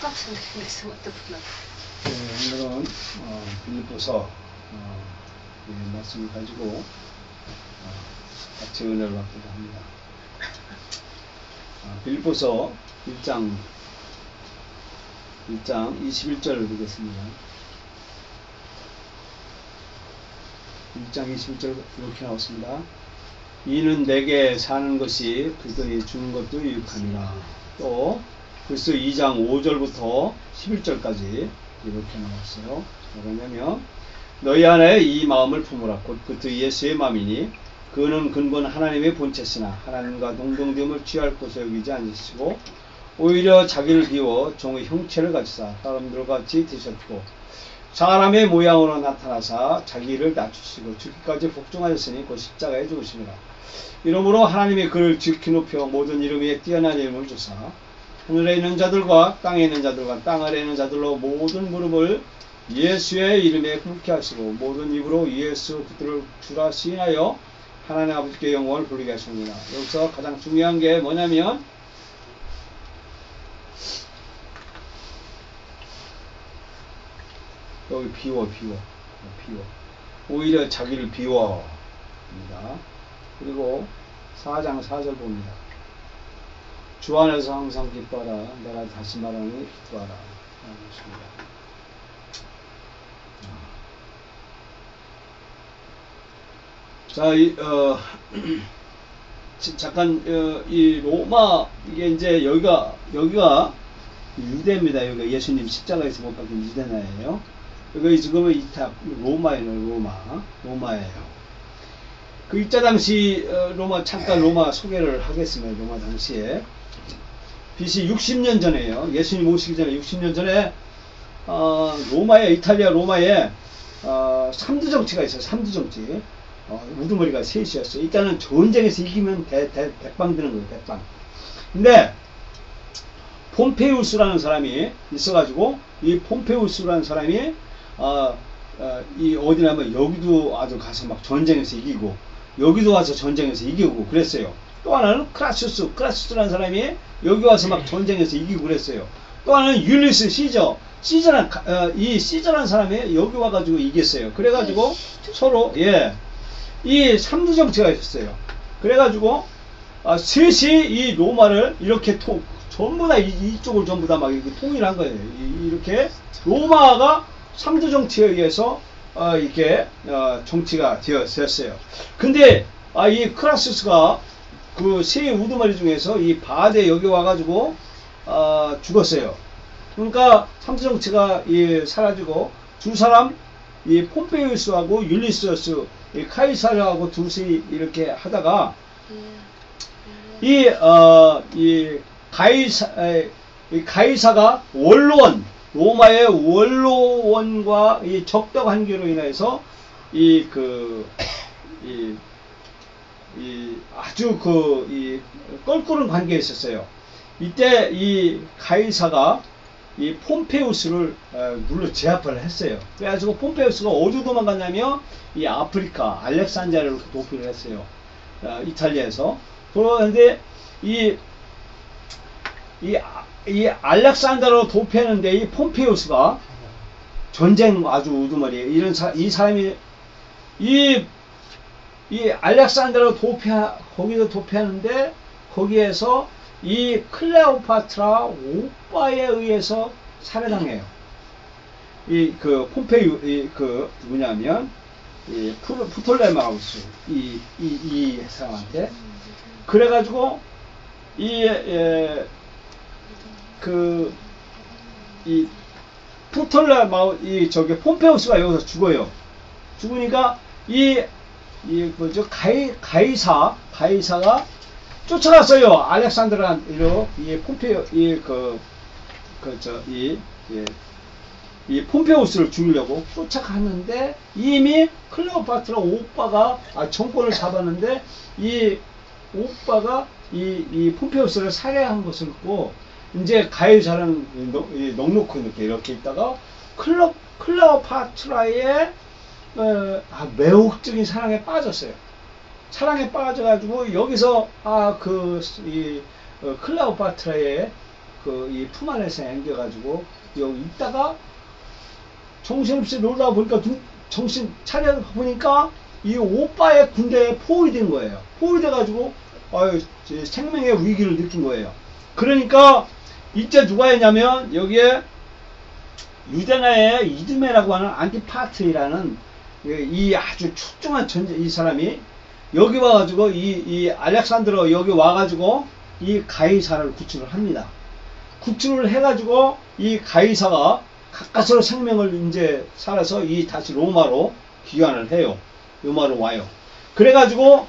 똑같은 말씀 어떻구나. 네, 오늘은 빌립보서 이 말씀을 가지고 같이 은혜를 받기도 합니다. 빌립보서 1장 21절을 보겠습니다. 1장 21절 이렇게 나왔습니다. 이는 내게 사는 것이 그리스도니 주는 것도 유익하니라. 또 글쎄 2장 5절부터 11절까지 이렇게 나왔어요. 뭐냐면 너희 안에 이 마음을 품으라. 곧 그리스도 예수의 마음이니 그는 근본 하나님의 본체시나 하나님과 동등됨을 취할 곳에 여기지 않으시고 오히려 자기를 비워 종의 형체를 가지사 사람들과 같이 되셨고 사람의 모양으로 나타나사 자기를 낮추시고 죽기까지 복종하셨으니 곧 십자가에 죽으심이라. 이러므로 하나님이 그를 지키 높여 모든 이름 위에 뛰어난 이름을 주사 하늘에 있는 자들과 땅에 있는 자들과 땅 아래에 있는 자들로 모든 무릎을 예수의 이름에 꿇게 하시고 모든 입으로 예수 그들을 주라 시인하여 하나님 아버지께 영광을 부르게 하십니다. 여기서 가장 중요한 게 뭐냐면 여기 비워 오히려 자기를 비워입니다. 그리고 4장 4절 봅니다. 주 안에서 항상 기뻐하라. 내가 다시 말하니 기뻐하라. 그렇습니다. 자, 잠깐 이 로마 이게 이제 여기가 유대입니다. 여기가 예수님 십자가에서 못 박힌 유대 나라예요. 여기 지금은 이탑 로마예요. 로마예요. 그 이때 당시 잠깐 로마 소개를 하겠습니다. 로마 당시에 BC 60년 전에요. 예수님 오시기 전에 60년 전에 이탈리아 로마에 3두 정치가 있어요. 3두 정치. 우두머리가 셋이었어요. 일단은 전쟁에서 이기면 백방 드는 거예요. 백방. 근데 폼페우스라는 사람이 있어가지고 이 폼페우스라는 사람이 이 어디냐면 여기도 아주 가서 막 전쟁에서 이기고 여기도 와서 전쟁에서 이기고 그랬어요. 또 하나는 크라수스라는 사람이 여기 와서 막 전쟁에서 이기고 그랬어요. 또 하나는 율리스 이 시저라는 사람이 여기 와가지고 이겼어요. 그래가지고 서로 이 3두 정치가 있었어요. 그래가지고 셋이 이 로마를 이렇게 전부 다 이쪽을 전부 다 막 이렇게 통일한 거예요. 이렇게 로마가 3두 정치에 의해서 이렇게 정치가 되었어요. 근데 이 크라수스가 그 세 우두머리 중에서 이 바데 여기 와가지고 죽었어요. 그러니까 3두 정치가 사라지고 두 사람 이 폼페이우스하고 율리스스 이 카이사르하고 둘이 이렇게 하다가 이 가이사가 원로원 로마의 원로원과 이 적대 관계로 인해서 아주 껄끄러운 관계에 있었어요. 이때 이 가이사가 이 폼페우스를 물로 제압을 했어요. 그래가지고 폼페우스가 어디로 도망갔냐면 이 아프리카 알렉산드리아로 도피를 했어요. 이탈리아에서. 그런데 이 알렉산드리아로 도피했는데 이 폼페우스가 전쟁 아주 우두머리 이 사람이 이 알렉산드리아로 거기서 도피하는데 거기에서 이 클레오파트라 오빠에 의해서 살해당해요. 누구냐면 프톨레마우스 이 사람한테. 그래가지고 폼페우스가 여기서 죽어요. 죽으니까 가이사가 쫓아갔어요. 알렉산드라로 폼페우스를 죽이려고 쫓아갔는데 이미 클레오파트라 오빠가 정권을 잡았는데 이 오빠가 이 폼페우스를 살해한 것을 보고 이제 가이사는 넉넉히 이렇게 있다가 클레오파트라의 매혹적인 사랑에 빠졌어요. 사랑에 빠져가지고 여기서 클레오파트라의 그 이 품 안에서 앵겨가지고 여기 있다가 정신없이 놀다 보니까 정신 차려 보니까 이 오빠의 군대에 포위된 거예요. 포위돼가지고 생명의 위기를 느낀 거예요. 그러니까 이때 누가 했냐면 여기에 유대나의 이두메라고 하는 안티파트라는 이 아주 출중한 이 사람이 여기 와가지고 이 알렉산드로 여기 와가지고 이 가이사를 구출을 합니다. 구출을 해가지고 이 가이사가 가까스로 생명을 이제 살아서 다시 로마로 귀환을 해요. 로마로 와요. 그래가지고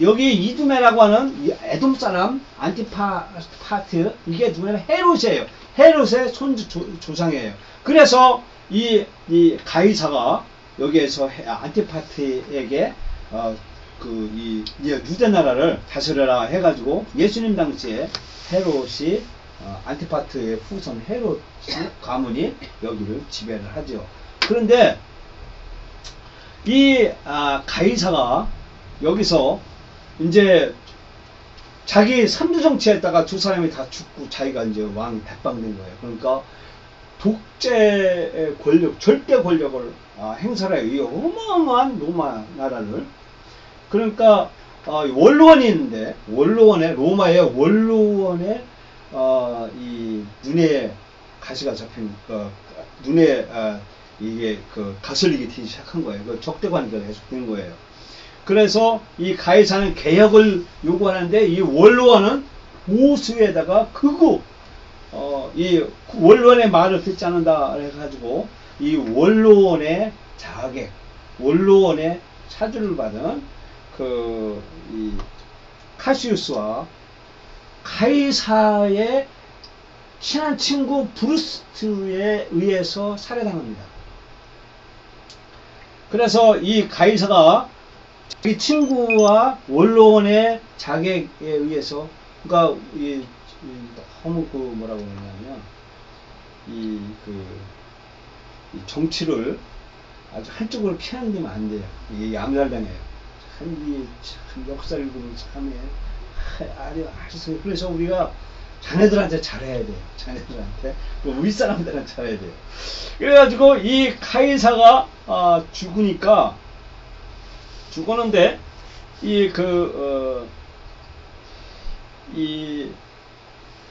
여기 이두메라고 하는 이 에돔 사람 안티파트 이게 누구냐면 헤롯이에요. 헤롯의 조상이에요. 그래서 이 가이사가 여기에서 안티파트에게 이 유대 나라를 다스려라 해가지고 예수님 당시에 헤롯이 안티파트의 후손 헤롯 가문이 여기를 지배를 하죠. 그런데 이 가이사가 여기서 이제 자기 삼두 정치했다가 두 사람이 다 죽고 자기가 이제 왕 백방된 거예요. 그러니까 독재의 권력, 절대 권력을 행사를 해요. 어마어마한 로마 나라를. 그러니까 원로원이 있는데 로마의 원로원에 이 눈에 가시가 잡힌 눈에 이게 가슬리게 되기 시작한 거예요. 적대 관계가 계속되는 거예요. 그래서 이 가이사는 개혁을 요구하는데 이 원로원은 보수에다가 극우 이 원로원의 말을 듣지 않는다 해가지고 이 원로원의 자객, 원로원의 사주를 받은 이 카시우스와 가이사의 친한 친구 브루스트에 의해서 살해당합니다. 그래서 이 가이사가 자기 친구와 원로원의 자객에 의해서, 그러니까 너무 뭐라고 그러냐면 이 정치를 아주 한쪽으로 피하면 안 돼요. 이게 암살당해요. 참 역사를 보면 참에 아주 그래서 우리가 자네들한테 잘해야 돼요. 자네들한테 윗사람들한테 잘해야 돼요. 그래가지고 이 가이사가 죽었는데 이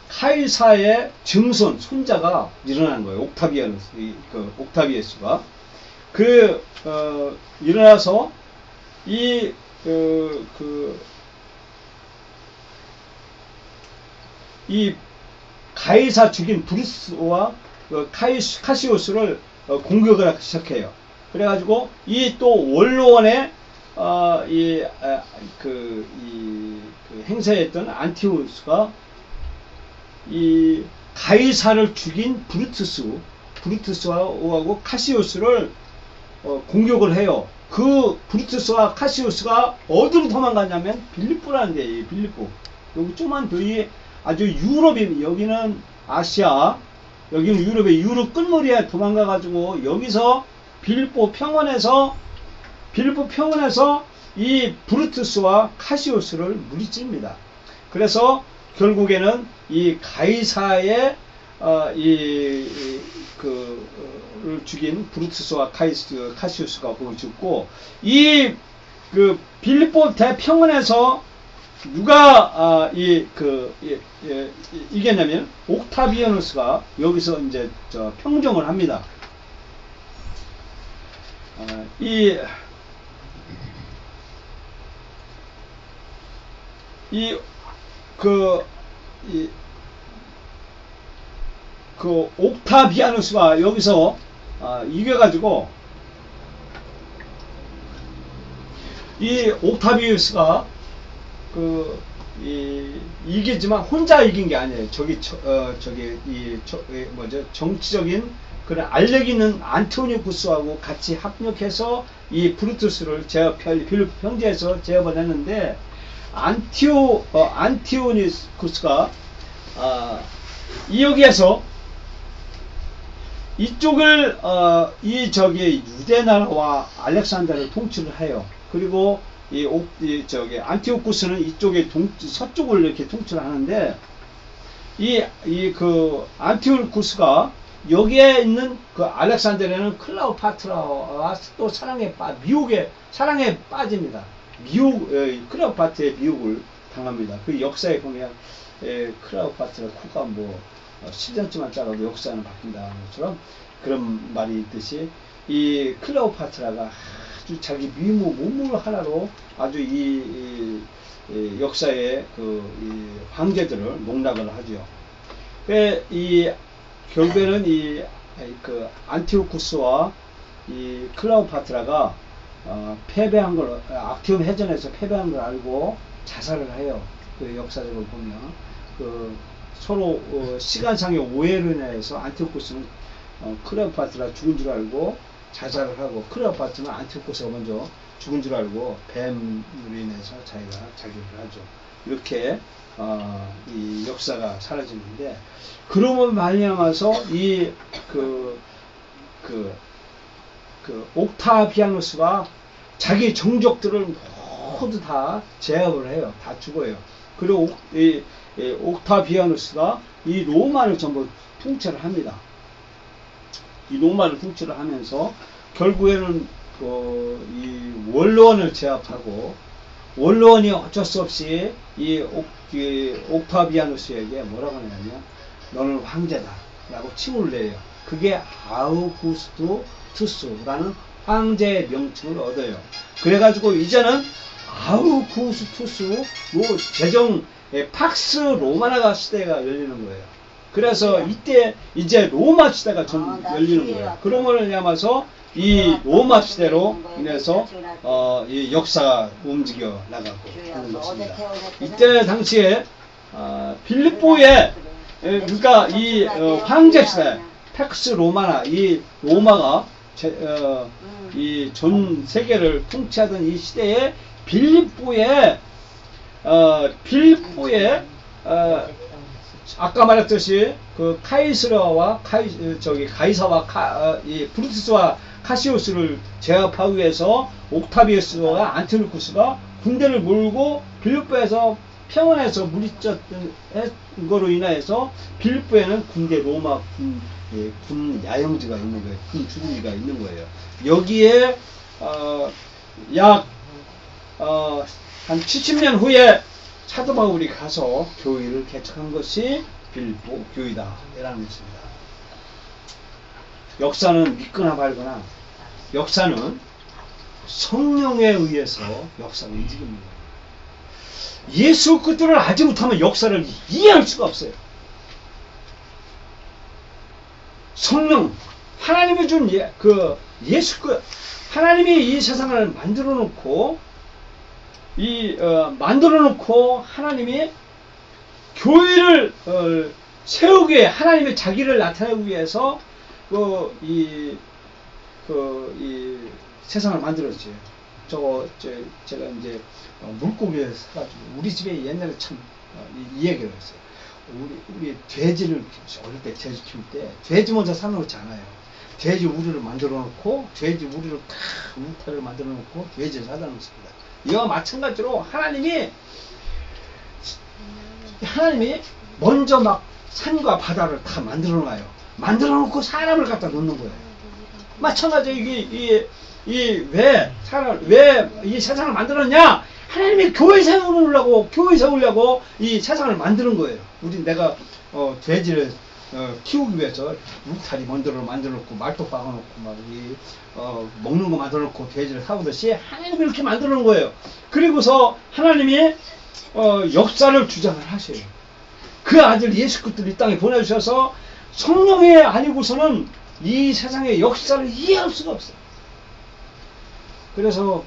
가이사의 증손 손자가 일어난 거예요. 옥타비아스가 일어나서 이 가이사 죽인 브루스와 카시오스를 공격을 시작해요. 그래가지고 이 또 원로원의 행사했던 안티오스가 이 가이사를 죽인 브루투스하고 카시오스를 공격을 해요. 그 브루투스와 카시오스가 어디로 도망갔냐면 빌립보라는 데예요. 빌립보. 여기 조그만 도시 아주 유럽이, 여기는 아시아, 여기는 유럽의 유럽 끝머리에 도망가가지고 여기서 빌립보 평원에서 이 브루투스와 카시오스를 무리칩니다. 그래서 결국에는 이 가이사의 를 죽인 브루투스와 카시우스가 거기 죽고, 이 빌립보 대평원에서 누가 이겼냐면 옥타비아누스가 여기서 이제 평정을 합니다. 옥타비아누스가 여기서 이겨가지고, 이 옥타비우스가 이기지만 혼자 이긴 게 아니에요. 정치적인 그런 알력 있는 안토니쿠스하고 같이 합력해서 이 브루투스를 빌립보 평지에서 제압을 했는데, 안티오니쿠스가 여기에서 이쪽을 유대나라와 알렉산더를 통치를 해요. 그리고 안티오쿠스는 이쪽에 서쪽을 이렇게 통치를 하는데, 그 안티오쿠스가 여기에 있는 그 알렉산드리아는 클레오파트라와 또 사랑에 빠집니다. 클레오파트의 미혹을 당합니다. 그 역사에 보면 클레오파트라 코가 뭐 10cm만 작아도 역사는 바뀐다는 것처럼 그런 말이 있듯이 이 클레오파트라가 아주 자기 미모 몸물 하나로 아주 이 역사의 이 황제들을 농락을 하죠. 결국에는 그 안티오쿠스와 이 클레오파트라가 패배한 걸, 악티움 해전에서 패배한 걸 알고 자살을 해요. 그 역사적으로 보면 서로 시간상의 오해로 인해서 안티오쿠스는 클레오파트라 죽은 줄 알고 자살을 하고, 클레오파트는 안티오쿠스가 먼저 죽은 줄 알고 뱀으로 인해서 자기가 자결을 하죠. 이렇게 이 역사가 사라지는데, 그러므로 말미암아서 옥타비아누스가 자기 종족들을 모두 다 제압을 해요. 다 죽어요. 그리고 옥타비아누스가 이 로마를 전부 통치를 합니다. 이 로마를 통치를 하면서 결국에는 이 원로원을 제압하고, 원로원이 어쩔 수 없이 이 옥타비아누스에게 뭐라고 하냐면 너는 황제다 라고 칭호를 내요. 그게 아우구스투스라는 황제의 명칭을 얻어요. 그래가지고 이제는 아우구스투스 제정 팍스 로마나가 시대가 열리는 거예요. 그래서 이때 이제 로마 시대가 열리는 거예요. 그런 걸 남아서 이 로마 시대로 인해서 이 역사가 움직여 나가고 하는 것입니다. 이때 당시에 빌립보에 그러니까 이 황제 시대 팩스 로마나, 이 로마가 이 전 세계를 통치하던 이 시대에 빌립보에 아까 말했듯이 그 카이사와 이 브루투스와 카시오스를 제압하기 위해서 옥타비우스와 안티오쿠스가 군대를 몰고 빌립보에서 평원에서 물리쳤던 거로 인해서 빌립보에는 로마 군 야영지가 있는 거예요. 군 주둔지가 있는 거예요. 여기에 한 70년 후에 사도 바울이 가서 교회를 개척한 것이 빌립보 교회다 라는 것입니다. 역사는 믿거나 말거나 역사는 성령에 의해서 역사가 움직입니다. 예수 그리스도를 알지 못하면 역사를 이해할 수가 없어요. 성령, 하나님이 준 하나님이 이 세상을 만들어 놓고 하나님이 교회를 세우기 위해, 하나님의 자기를 나타내기 위해서 이 세상을 만들었지. 제가 이제 물고기를 사가지고 우리 집에 옛날에 참 이 얘기를 했어요. 우리 돼지를 어릴 때 돼지 키울 때 돼지 먼저 사놓지 않아요. 돼지 우리를 만들어 놓고, 돼지 우리를 우타를 만들어 놓고 돼지를 사다 놓습니다. 이와 마찬가지로 하나님이 먼저 막 산과 바다를 다 만들어 놔요. 만들어 놓고 사람을 갖다 놓는 거예요. 마찬가지로 왜 이 세상을 만들었냐? 하나님이 교회 세우려고 이 세상을 만드는 거예요. 내가 돼지를 키우기 위해서 울타리 만들어 놓고 말뚝 박아 놓고 먹는 거 만들어 놓고 돼지를 사오듯이 하나님이 이렇게 만들어 놓은 거예요. 그리고서 하나님이 역사를 주장을 하셔요. 그 아들 예수 그리스도를 이 땅에 보내주셔서 성령이 아니고서는 이 세상의 역사를 이해할 수가 없어요. 그래서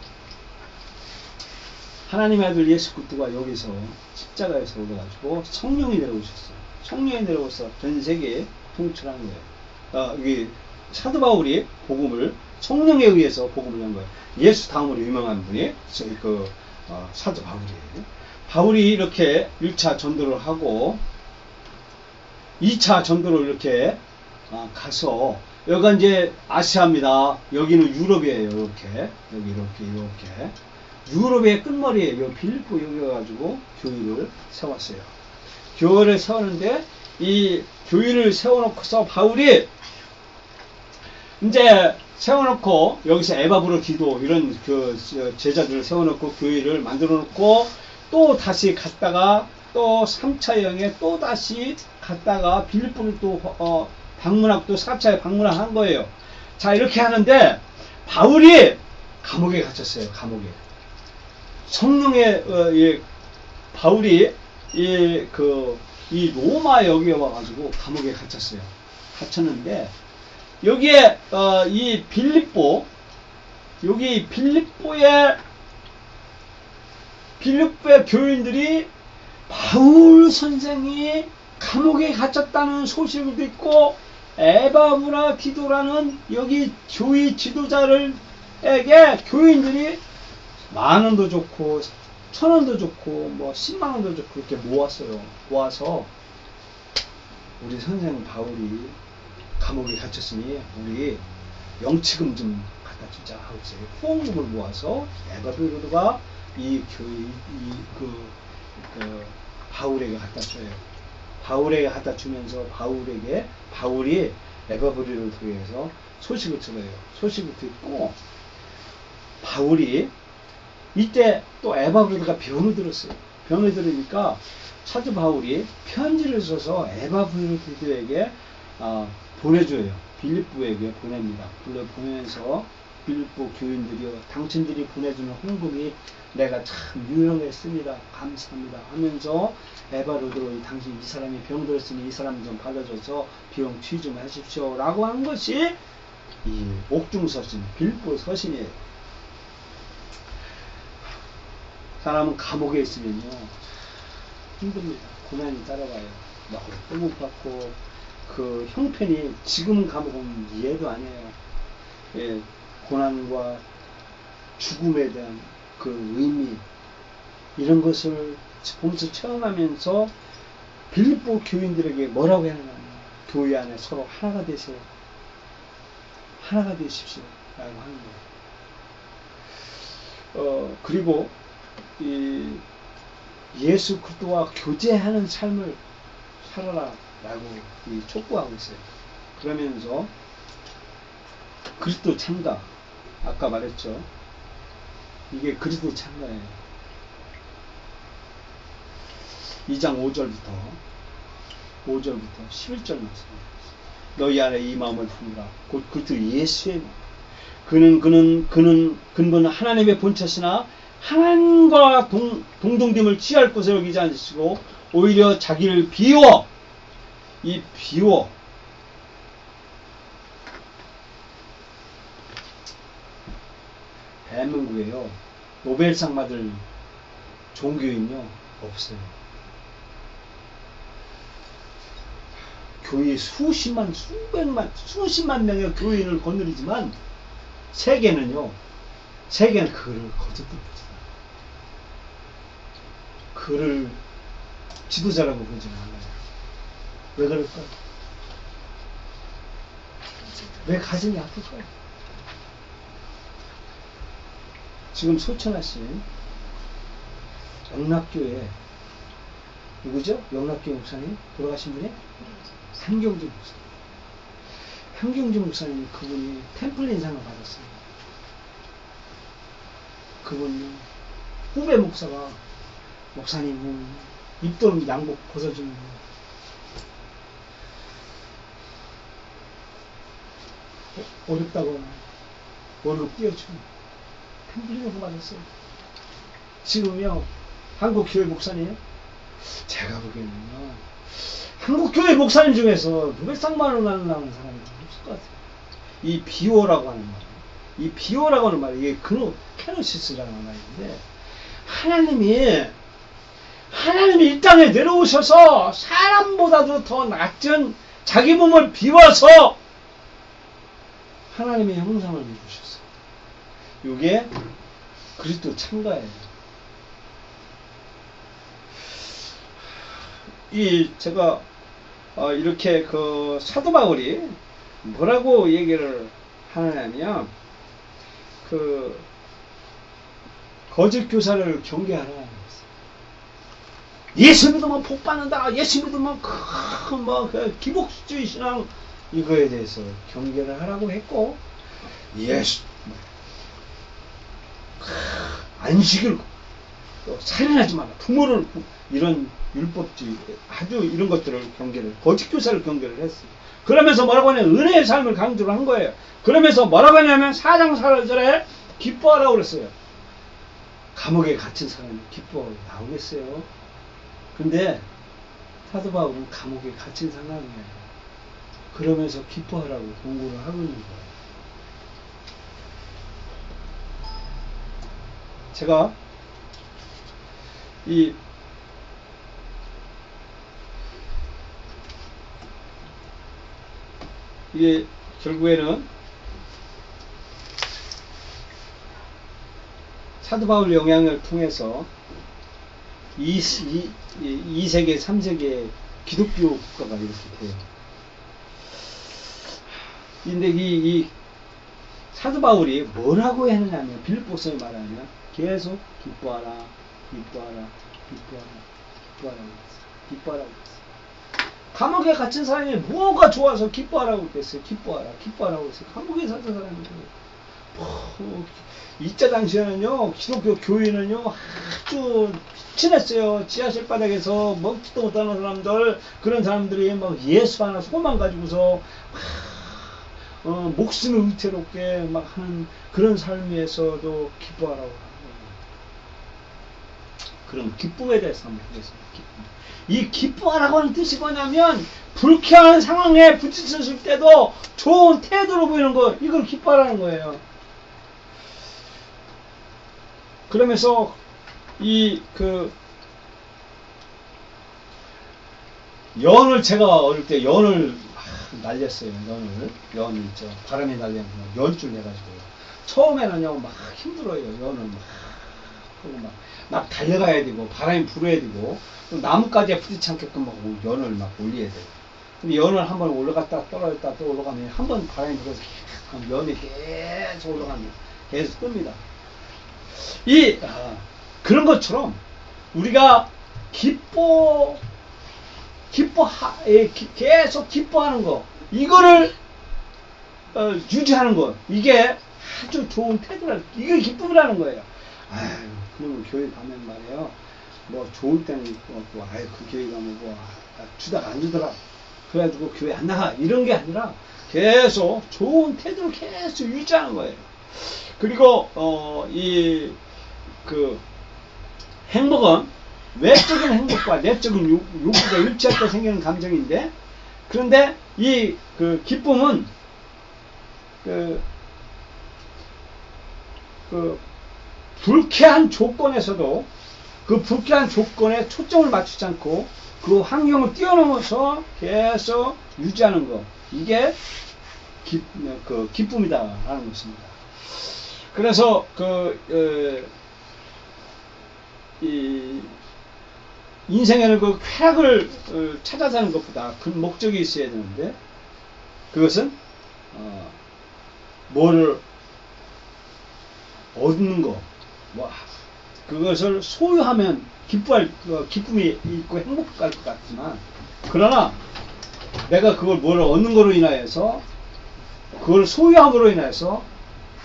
하나님의 아들 예수 그리스도가 여기서 십자가에서 오셔가지고 성령이 내려오셨어요. 성령이 내려오셔서 전 세계에 통치하는 거예요. 이게 사도 바울이 성령에 의해서 복음을 한 거예요. 예수 다음으로 유명한 분이 사도 바울이에요. 바울이 이렇게 1차 전도를 하고 2차 전도를 이렇게 가서, 여기가 이제 아시아입니다. 여기는 유럽이에요. 이렇게 유럽의 끝머리에 빌립보 여기 가지고 교회를 세웠어요. 교회를 세웠는데 이 교회를 세워놓고서 바울이 이제 세워놓고 여기서 에바브로 기도 이런 그 제자들을 세워놓고 교회를 만들어 놓고 또 다시 갔다가 또 3차 여행에 또 다시 갔다가 빌립보를 또 방문하고 또 4차에 방문한 거예요. 자, 이렇게 하는데 바울이 감옥에 갇혔어요. 감옥에. 성령의 바울이 이 로마 여기에 와가지고 감옥에 갇혔어요. 갇혔는데 여기에 이 빌립보 여기 빌립보의 교인들이 바울 선생이 감옥에 갇혔다는 소식을 듣고 에바브라 기도라는 여기 교회 지도자를에게 교인들이 10,000원도 좋고 1,000원도 좋고 뭐 100,000원도 좋고 이렇게 모았어요. 모아서 우리 선생 바울이 감옥에 갇혔으니 우리 영치금 좀 갖다 주자 하고 있어요. 후원금을 모아서 에바브로가 이 교회 바울에게 갖다 줘요. 바울에게 갖다 주면서 바울이 에바브리를 통해서 소식을 들어요. 소식을 듣고 바울이 이때 또 에바브리가 병을 들었어요. 병을 들으니까 사도 바울이 편지를 써서 에바브리에게 보내줘요. 빌립보에게 보냅니다. 보내면서 빌립보 교인들이요, 당신들이 보내주는 헌금이 내가 참 유용했습니다. 감사합니다. 하면서 에바로드로 당신 이 사람이 병들었으니 이 사람 좀 받아줘서 비용 취 좀 하십시오. 라고 한 것이 이 옥중서신, 빌립보 서신이에요. 사람은 감옥에 있으면요, 힘듭니다. 고난이 따라와요. 또 못 받고, 그 형편이 지금 감옥은 이해도 안 해요. 예, 고난과 죽음에 대한 그 의미, 이런 것을 보면서 체험하면서 빌립보 교인들에게 뭐라고 하느냐, 교회 안에 서로 하나가 되세요. 하나가 되십시오. 라고 하는 거예요. 그리고 이 예수 그리스도와 교제하는 삶을 살아라 라고 촉구하고 있어요. 그러면서 그리스도 참가, 아까 말했죠. 이게 그리스도 참가예요. 2장 5절부터 11절 말씀. 너희 안에 이 마음을 품으라. 곧 그리스도 예수의 마음. 그는 근본은 하나님의 본체시나 하나님과 동등됨을 취할 것을 여기지 않으시고 오히려 자기를 비워 대한민국에요, 노벨상 받을 종교인요 없어요. 교회 수십만 명의 교인을 거느리지만 세계는 그를 거짓됩니다. 그를 지도자라고 보지 않아요. 왜 그럴까요? 왜 가슴이 아플까요? 지금 소천하신 영락교회 누구죠? 영락교회 목사님 돌아가신 분이 한경주 목사님. 한경주 목사님, 그분이 템플린상을 받았어요. 그분이 후배 목사가 목사님 입던 양복 벗어주는 거 어렵다고 월급 띄워주고 템플린상을 받았어요. 지금요 한국교회 목사님, 제가 보기에는요 한국교회 목사님 중에서 노벨상만을 나는 사람이 없을 것 같아요. 이 비오라고 하는 말, 이 비오라고 하는 말, 이게 케노시스라는 말인데, 하나님이 이 땅에 내려오셔서 사람보다도 더 낮은 자기 몸을 비워서 하나님의 형상을 입으셨어요. 이게 그리스도 참가예요. 제가 이렇게 그 사도 바울이 뭐라고 얘기를 하느냐면, 그 거짓 교사를 경계하라. 예수 믿으면 복 받는다. 예수 믿으면 기복주의 신앙 이거에 대해서 경계를 하라고 했고, 예수 안식을 또 살인하지 마라. 부모를 이런 율법주의 아주 이런 것들을 경계를 거짓 교사를 경계를 했어요. 그러면서 뭐라고 하냐면 은혜의 삶을 강조를 한 거예요. 그러면서 뭐라고 하냐면 4장 4절에 기뻐하라고 그랬어요. 감옥에 갇힌 사람이 기뻐 나오겠어요? 근데 사도 바울은 감옥에 갇힌 상황이에요. 그러면서 기뻐하라고 공고를 하고 있는 거예요. 제가 이게 결국에는 사도 바울 영향을 통해서 2세계, 3세계 기독교 국가가 이렇게 돼요. 근데 이 사도 바울이 뭐라고 했느냐면, 빌립보서에 말하면 계속 기뻐하라, 기뻐하라, 기뻐하라, 기뻐하라고 했어요. 기뻐하라고 했어요. 감옥에 갇힌 사람이 뭐가 좋아서 기뻐하라고 했어요. 기뻐하라, 기뻐하라고 했어요. 감옥에 갇힌 사람이 이때 당시에는요, 기독교 교회는요, 아주 친했어요. 지하실 바닥에서 먹지도 못하는 사람들, 그런 사람들이 막 예수 하나 소망 가지고서 목숨을 위태롭게 막 하는 그런 삶에서도 기뻐하라고 하는 거예요. 그럼 기쁨에 대해서 한번 보겠습니다. 이 기뻐하라고 하는 뜻이 뭐냐면, 불쾌한 상황에 부딪혔을 때도 좋은 태도로 보이는 거, 이걸 기뻐하라는 거예요. 그러면서 연을, 제가 어릴 때 연을 날렸어요. 연을 있죠. 바람에 날리는 연줄 내가지고요. 처음에는요, 막 힘들어요. 연을 막 달려가야 되고, 바람이 불어야 되고, 또 나뭇가지에 부딪지 않게끔 막 연을 막 올려야 돼요. 근데 연을 한번 올라갔다 떨어졌다 또 올라가면, 한번 바람이 불어서 연이 계속 올라가면 계속 뜹니다. 그런 것처럼 우리가 계속 기뻐하는 거, 이거를 유지하는 거, 이게 아주 좋은 태도라, 이게 기쁨이라는 거예요. 그러면 교회 가면 말이에요, 뭐 좋을 때는 있고, 그 교회 가면 주다가 안 주더라, 그래가지고 교회 안 나가, 이런 게 아니라 계속 좋은 태도를 계속 유지하는 거예요. 그리고 행복은 외적인 행복과 내적인 욕구가 일치할 때 생기는 감정인데, 그런데 기쁨은 불쾌한 조건에서도 그 불쾌한 조건에 초점을 맞추지 않고 그 환경을 뛰어넘어서 계속 유지하는 것, 이게 기쁨이다라는 것입니다. 그래서 인생에는 그 쾌락을 찾아서 하는 것보다 그 목적이 있어야 되는데, 그것은 뭐를 얻는 거, 그것을 소유하면 기쁨이 있고 행복할 것 같지만, 그러나 내가 그걸 얻는 거로 인하여서, 그걸 소유함으로 인해서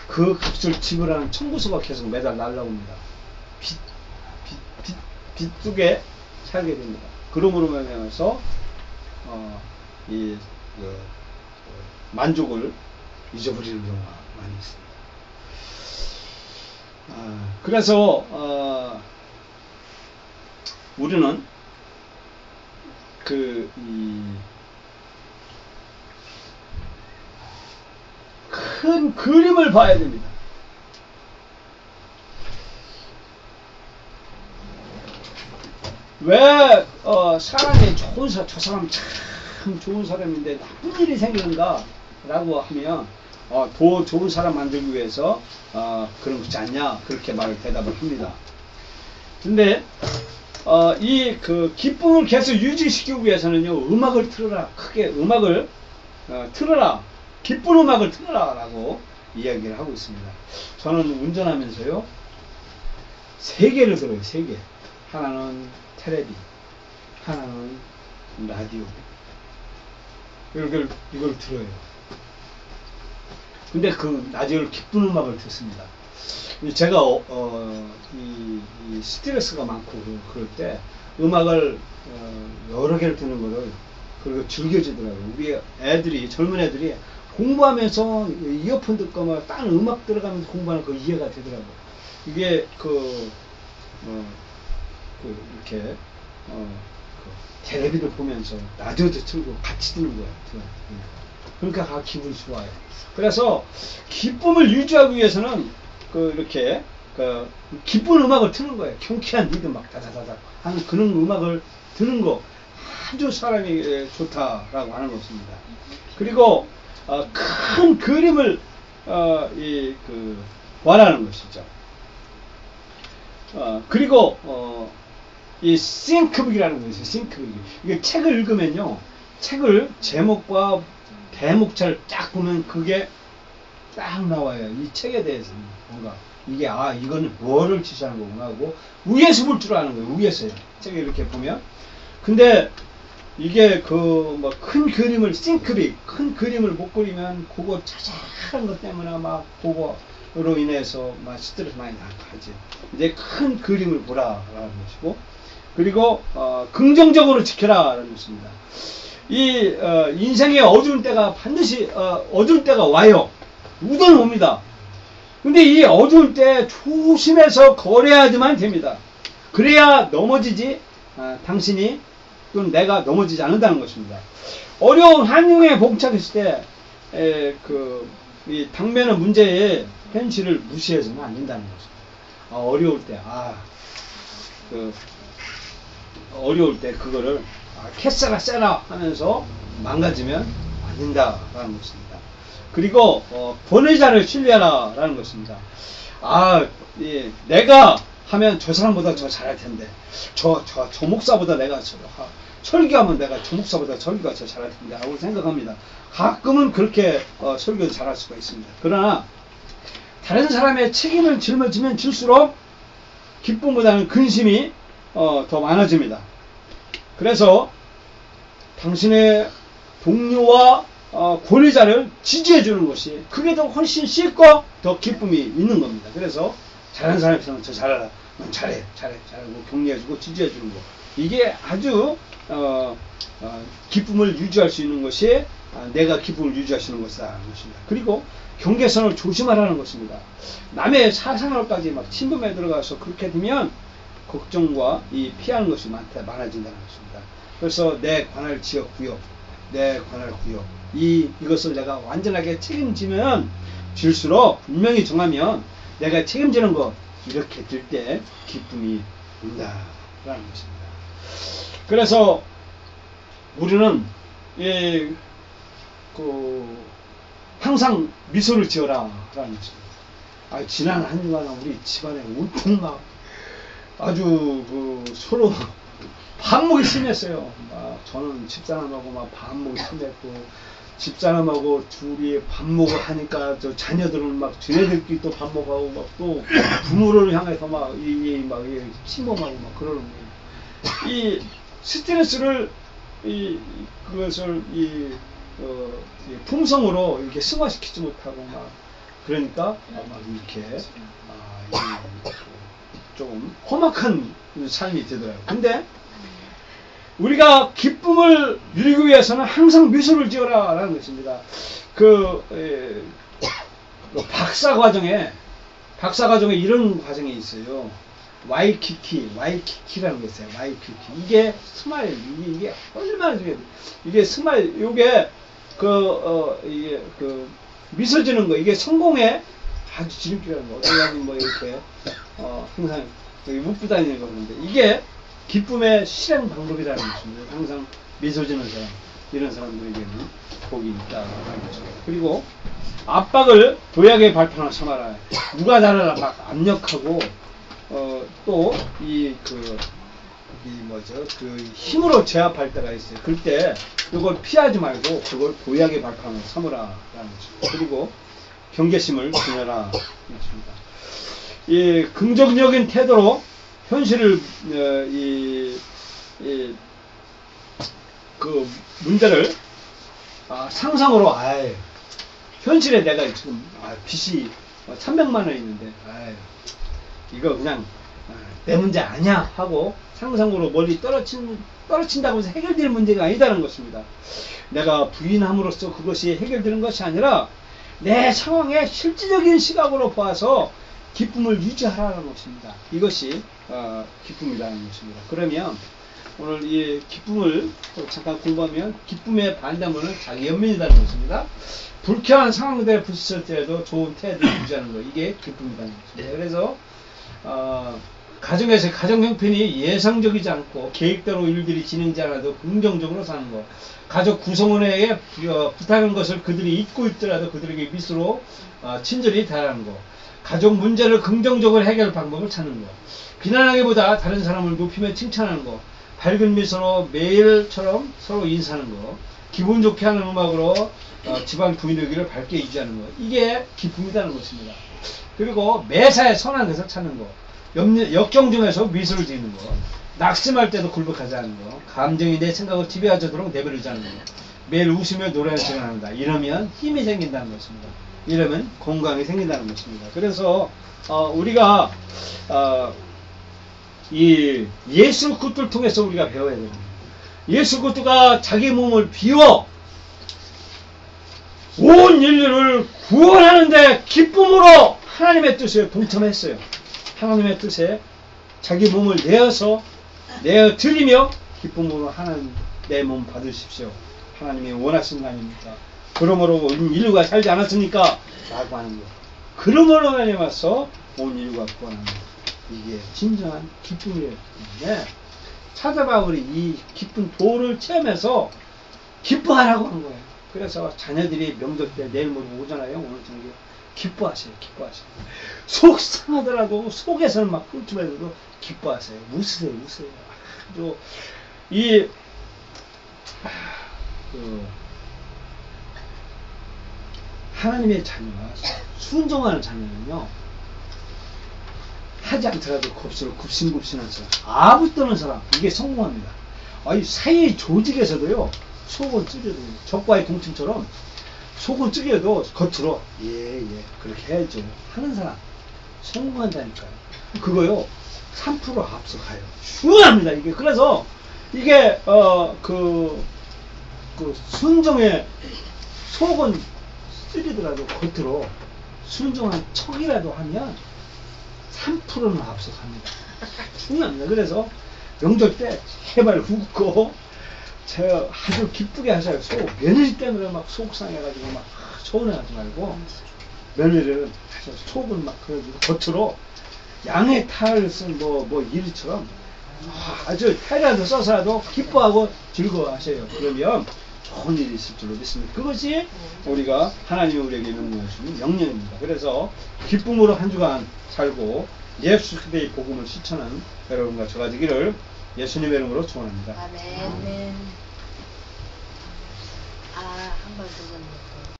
그 값을 지불하는 청구서가 계속 매달 날라옵니다. 빚 속에 살게 됩니다. 그러므로 말미암아서 만족을 잊어버리는 경우가 많이 있습니다. 그래서 우리는 큰 그림을 봐야 됩니다. 왜 사람이 저 사람 참 좋은 사람인데 나쁜 일이 생기는가 라고 하면, 더 좋은 사람 만들기 위해서 그런 거지 않냐, 그렇게 대답을 합니다. 근데 기쁨을 계속 유지시키기 위해서는요, 음악을 틀어라, 크게 음악을 틀어라, 기쁜 음악을 틀어라 라고 이야기를 하고 있습니다. 저는 운전하면서요, 3개를 들어요. 3개. 하나는 텔레비, 하나는 라디오. 이걸 들어요. 근데 그 라디오를 기쁜 음악을 듣습니다. 제가 이 스트레스가 많고 그럴 때 음악을 여러 개를 듣는 거를 그리고 즐겨지더라고요. 우리 애들이 젊은 애들이 공부하면서 이어폰 듣고 막 딴 음악 들어가면서 공부하는 거 이해가 되더라고요. 이게 이렇게 텔레비를 보면서 라디오도 틀고 같이 듣는 거예요. 그러니까 기분이 좋아요. 그래서 기쁨을 유지하기 위해서는 이렇게 기쁜 음악을 트는 거예요. 경쾌한 리듬 막 다다다다 하는 그런 음악을 듣는 거 아주 사람이 좋다라고 하는 것입니다. 그리고 큰 그림을 원하는 것이죠. 그리고 이 싱크북이라는 것이 싱크북. 이게 책을 읽으면요, 책을 제목과 대목차를 딱 보면 그게 딱 나와요. 이 책에 대해서는 뭔가 이게 이거는 뭐를 지시하는 거구나 하고 위에서 볼 줄 아는 거예요. 위에서요. 책을 이렇게 보면. 근데 이게 큰 그림을 싱크빅 큰 그림을 못 그리면 그거 자잘한 것 때문에 막 그거로 인해서 막 스트레스 많이 나가지. 이제 큰 그림을 보라라는 것이고, 그리고 긍정적으로 지켜라라는 것입니다. 이 인생의 어두운 때가 반드시 어두울 때가 와요. 우선 옵니다. 근데 이 어두울 때 조심해서 걸어야지만 됩니다. 그래야 넘어지지 당신이 또는 내가 넘어지지 않는다는 것입니다. 어려운 한중에 봉착했을 때 이 당면의 문제의 현실을 무시해서는 안 된다는 것입니다. 어려울 때 어려울 때 그거를 캐싸라 쎄라 하면서 망가지면 안 된다라는 것입니다. 그리고 권위자를 신뢰하라 라는 것입니다. 내가 하면 저 사람보다 더 잘할 텐데 저 목사보다 내가 설교하면 내가 저 목사보다 설교가 더 잘할 텐데 라고 생각합니다. 가끔은 그렇게 설교도 잘할 수가 있습니다. 그러나 다른 사람의 책임을 짊어지면 질수록 기쁨보다는 근심이 더 많아집니다. 그래서 당신의 동료와 권위자를 지지해 주는 것이 그게 더 훨씬 쉽고 더 기쁨이 있는 겁니다. 그래서 잘하는 사람에서는 저 잘하라, 넌 잘해 잘하고 격려해 주고 지지해 주는 거, 이게 아주 기쁨을 유지할 수 있는 것이 내가 기쁨을 유지할 수 있는 것이라는 것입니다. 그리고 경계선을 조심하라는 것입니다. 남의 사생활까지 막 침범에 들어가서 그렇게 되면 걱정과 피하는 것이 많아진다는 것입니다. 그래서 내 관할 지역 구역, 내 관할 구역, 이것을 내가 완전하게 책임지면 질수록 분명히 정하면 내가 책임지는 것 이렇게 들 때 기쁨이 온다라는 것입니다. 그래서 우리는 항상 미소를 지어라 라는 것입니다. 지난 한 주간 우리 집안에 온통 막 아주 서로 반목이 심했어요. 저는 집사람하고 막 반목이 심했고, 집사람하고 둘이 반목을 하니까 저 자녀들은 막 쟤네들끼리 또 반목하고 막 또 부모를 향해서 막 침범하고 막 그러는 거예요. 이 스트레스를 그것을 품성으로 이렇게 승화시키지 못하고 막 그러니까 막 이렇게 좀 험악한 삶이 되더라고요. 근데 우리가 기쁨을 누리기 위해서는 항상 미소를 지어라 라는 것입니다. 박사 과정에 이런 과정이 있어요. 와이키키라는 게 있어요. 와이키키. 이게 스마일, 이게 얼마나 중요해요. 이게 스마일, 이게 미소 지는 거, 이게 성공의 아주 지름길이라는 거. 뭐 이렇게 항상 묵고 다니는 거는데, 이게 기쁨의 실행 방법이라는 것입니다. 항상 미소 지는 사람, 이런 사람들에게는 복이 있다라는 거죠. 그리고 압박을 도약의 발판을 삼아라. 누가 나를 막 압력하고 또 힘으로 제압할 때가 있어요. 그때 이걸 피하지 말고 그걸 도약의 발판을 삼으라라는 거죠. 그리고 경계심을 지녀라. 이 긍정적인 태도로 현실을 그 문제를 상상으로 현실에 내가 지금 빚이 300만 원 있는데 이거 그냥 내 문제 아니야 하고 상상으로 멀리 떨어진다고 해서 해결될 문제가 아니다는 것입니다. 내가 부인함으로써 그것이 해결되는 것이 아니라 내 상황의 실질적인 시각으로 봐서 기쁨을 유지하라는 것입니다. 이것이 기쁨이라는 것입니다. 그러면 오늘 이 기쁨을 잠깐 공부하면 기쁨의 반대문은 자기 연민이라는 것입니다. 불쾌한 상황들에 부딪힐 때에도 좋은 태도를 유지하는 것, 이게 기쁨이라는 것입니다. 그래서 가정에서 가정 형편이 예상적이지 않고 계획대로 일들이 진행되지 않아도 긍정적으로 사는 것, 가족 구성원에게 부탁한 것을 그들이 잊고 있더라도 그들에게 미소로 친절히 대하는 것, 가족 문제를 긍정적으로 해결 방법을 찾는 것, 비난하기보다 다른 사람을 높이며 칭찬하는 것, 밝은 미소로 매일처럼 서로 인사하는 것, 기분 좋게 하는 음악으로 집안 분위기를 밝게 유지하는 것, 이게 기쁨이라는 것입니다. 그리고 매사에 선한 것을 찾는 것, 역경 중에서 미소를 짓는 것, 낙심할 때도 굴복하지 않는 것, 감정이 내 생각을 지배하도록 내버리지 않는 것, 매일 웃으며 노래할 시간을 한다. 이러면 힘이 생긴다는 것입니다. 이러면 건강이 생긴다는 것입니다. 그래서 우리가 이 예수 그리스도를 통해서 우리가 배워야 됩니다. 예수 그리스도가 자기 몸을 비워 온 인류를 구원하는데 기쁨으로 하나님의 뜻에 동참했어요. 하나님의 뜻에 자기 몸을 내어 드리며 기쁨으로 하나님 내 몸 받으십시오. 하나님이 원하시는 거 아닙니까? 그러므로 인류가 살지 않았습니까? 라고 하는 거. 그러므로 하나님 와서 온 인류가 구원하는 거. 이게 진정한 기쁨이에요. 네. 찾아봐 우리 이 기쁜 도를 체험해서 기뻐하라고 한 거예요. 그래서 자녀들이 명절 때 내일 모레 오잖아요. 오늘 저녁에 기뻐하세요. 기뻐하세요. 속상하더라도 속에서는 막 꿀팁해도 기뻐하세요. 웃으세요. 웃으세요. 또 하나님의 자녀가 순종하는 자녀는요, 하지 않더라도 굽신굽신한 사람, 아부 떠는 사람, 이게 성공합니다. 사회 조직에서도요, 속은 찌려도, 적과의 동침처럼 속은 찌려도 겉으로 예 그렇게 해야죠 하는 사람 성공한다니까요. 그거요 3% 앞서가요. 중요합니다. 이게. 그래서 이게 순종의 속은 쓰리더라도 겉으로 순종한 척이라도 하면 3%는 앞서갑니다. 중요합니다. 그래서 명절 때 제발 웃고 아주 기쁘게 하셔요. 며느리 때문에 막 속상해가지고 막 서운해하지 말고 며느리는 속은 막 그래가지고 겉으로 양의 탈을 쓴 이리처럼 아주 탈이라도 써서라도 기뻐하고 즐거워하셔요. 그러면 좋은 일이 있을 줄로 믿습니다. 그것이 우리가 하나님이 우리에게 명령하시는 명령입니다. 그래서 기쁨으로 한 주간 살고 예수 그리스도의 복음을 실천하는 여러분과 저가 되기를 예수님의 이름으로 축원합니다. 아멘. 한 번 더.